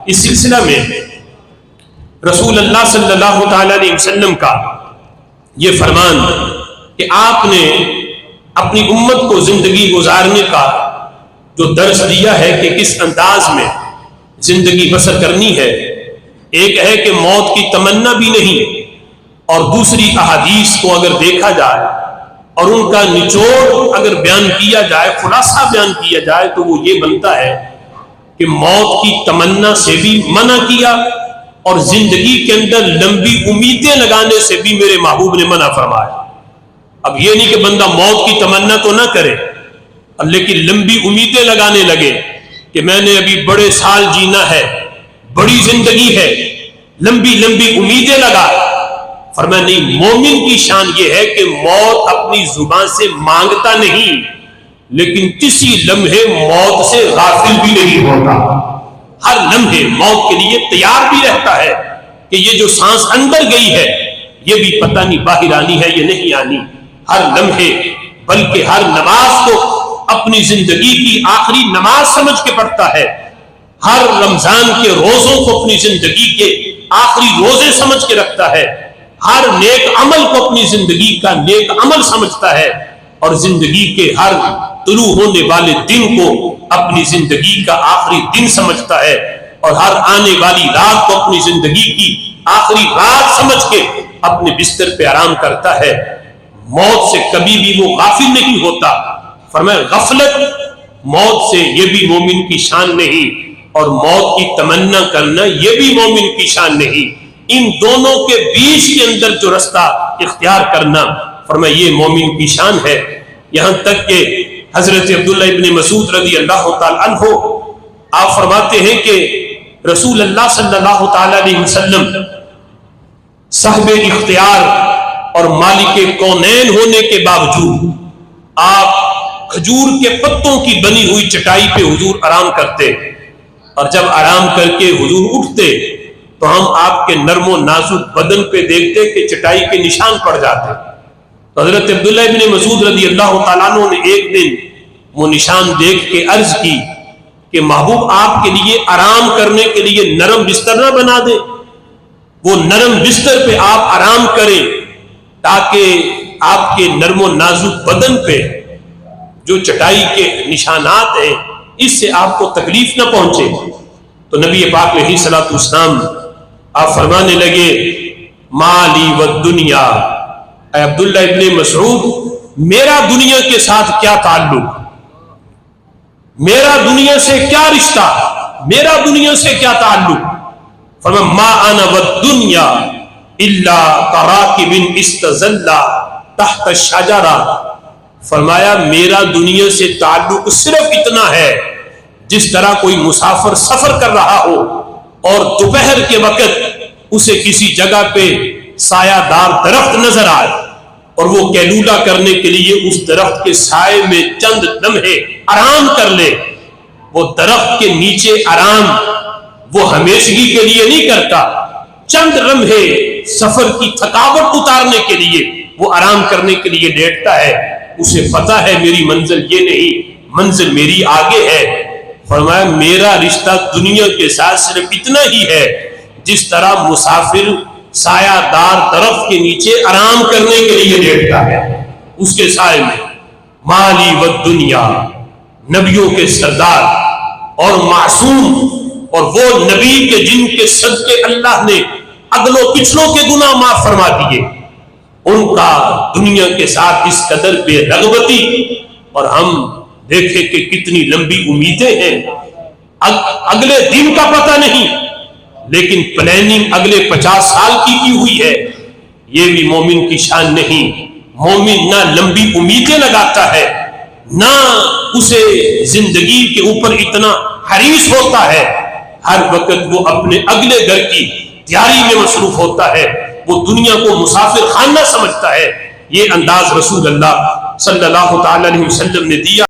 اس سلسلہ میں رسول اللہ صلی اللہ تعالی علیہ وسلم کا یہ فرمان کہ آپ نے اپنی امت کو زندگی گزارنے کا جو درس دیا ہے کہ کس انداز میں زندگی بسر کرنی ہے، ایک ہے کہ موت کی تمنا بھی نہیں، اور دوسری احادیث کو اگر دیکھا جائے اور ان کا نچوڑ اگر بیان کیا جائے، خلاصہ بیان کیا جائے، تو وہ یہ بنتا ہے کہ موت کی تمنا سے بھی منع کیا اور زندگی کے اندر لمبی امیدیں لگانے سے بھی میرے محبوب نے منع فرمایا۔ اب یہ نہیں کہ بندہ موت کی تمنا تو نہ کرے لیکن لمبی امیدیں لگانے لگے کہ میں نے ابھی بڑے سال جینا ہے، بڑی زندگی ہے، لمبی لمبی امیدیں لگا۔ فرمایا نہیں، مومن کی شان یہ ہے کہ موت اپنی زبان سے مانگتا نہیں لیکن کسی لمحے موت سے غافل بھی نہیں ہوتا، ہر لمحے موت کے لیے تیار بھی رہتا ہے کہ یہ جو سانس اندر گئی ہے یہ بھی پتہ نہیں باہر آنی ہے یا نہیں آنی، ہر لمحے بلکہ ہر نماز کو اپنی زندگی کی آخری نماز سمجھ کے پڑھتا ہے، ہر رمضان کے روزوں کو اپنی زندگی کے آخری روزے سمجھ کے رکھتا ہے، ہر نیک عمل کو اپنی زندگی کا نیک عمل سمجھتا ہے، اور زندگی کے ہر طلوع ہونے والے دن کو اپنی زندگی کا آخری دن سمجھتا ہے، اور ہر آنے والی رات کو اپنی زندگی کی آخری رات سمجھ کے اپنے بستر پہ آرام کرتا ہے۔ موت سے کبھی بھی وہ غافل نہیں ہوتا۔ فرمایا غفلت موت سے یہ بھی مومن کی شان نہیں، اور موت کی تمنا کرنا یہ بھی مومن کی شان نہیں، ان دونوں کے بیچ کے اندر جو رستہ اختیار کرنا، فرمایا یہ مومن کی شان ہے۔ یہاں تک کہ حضرت عبداللہ ابن مسعود رضی اللہ تعالی عنہ آپ فرماتے ہیں کہ رسول اللہ صلی اللہ تعالی علیہ وسلم صاحب اختیار اور مالک کونین ہونے کے باوجود آپ کھجور کے پتوں کی بنی ہوئی چٹائی پہ حضور آرام کرتے، اور جب آرام کر کے حضور اٹھتے تو ہم آپ کے نرم و نازک بدن پہ دیکھتے کہ چٹائی کے نشان پڑ جاتے۔ تو حضرت عبداللہ ابن مسعود رضی اللہ تعالیٰ عنہ نے ایک دن وہ نشان دیکھ کے عرض کی کہ محبوب آپ کے لیے آرام کرنے کے لیے نرم بستر نہ بنا دے، وہ نرم بستر پہ آپ آرام کریں تاکہ آپ کے نرم و نازک بدن پہ جو چٹائی کے نشانات ہیں اس سے آپ کو تکلیف نہ پہنچے۔ تو نبی پاک علیہ الصلوۃ والسلام آپ فرمانے لگے مالی والدنیا، اے عبداللہ ابن مسعود میرا دنیا کے ساتھ کیا تعلق، میرا دنیا سے کیا رشتہ، میرا دنیا سے کیا تعلق؟ فرمایا ما انا والدنیا الا کراکب استظل تحت الشجرہ، فرمایا میرا دنیا سے تعلق صرف اتنا ہے جس طرح کوئی مسافر سفر کر رہا ہو اور دوپہر کے وقت اسے کسی جگہ پہ سایہ دار درخت نظر آئے اور وہ کیلولہ کرنے کے لیے اس درخت کے سائے میں چند لمحے آرام کر لے، وہ درخت کے نیچے آرام وہ ہمیشگی کے لیے نہیں کرتا، چند لمحے سفر کی تھکاوٹ اتارنے کے لیے وہ آرام کرنے کے لیے لیٹتا ہے، اسے پتہ ہے میری منزل یہ نہیں، منزل میری آگے ہے۔ فرمایا میرا رشتہ دنیا کے ساتھ صرف اتنا ہی ہے جس طرح مسافر سایہ دار درخت کے نیچے آرام کرنے کے لیے لیٹتا ہے اس کے سائے میں۔ مالی والدنیا، نبیوں کے سردار اور معصوم، اور وہ نبی کے جن کے صدقے اللہ نے اگلوں پچھلوں کے گناہ معاف فرما دیے، ان کا دنیا کے ساتھ اس قدر بے رغبتی، اور ہم دیکھیں کہ کتنی لمبی امیدیں ہیں، اگلے دن کا پتہ نہیں لیکن پلاننگ اگلے 50 سال کی ہوئی ہے۔ یہ بھی مومن کی شان نہیں۔ مومن نہ لمبی امیدیں لگاتا ہے، نہ اسے زندگی کے اوپر اتنا حریص ہوتا ہے، ہر وقت وہ اپنے اگلے گھر کی تیاری میں مصروف ہوتا ہے، وہ دنیا کو مسافر خانہ سمجھتا ہے۔ یہ انداز رسول اللہ صلی اللہ تعالی علیہ وسلم نے دیا۔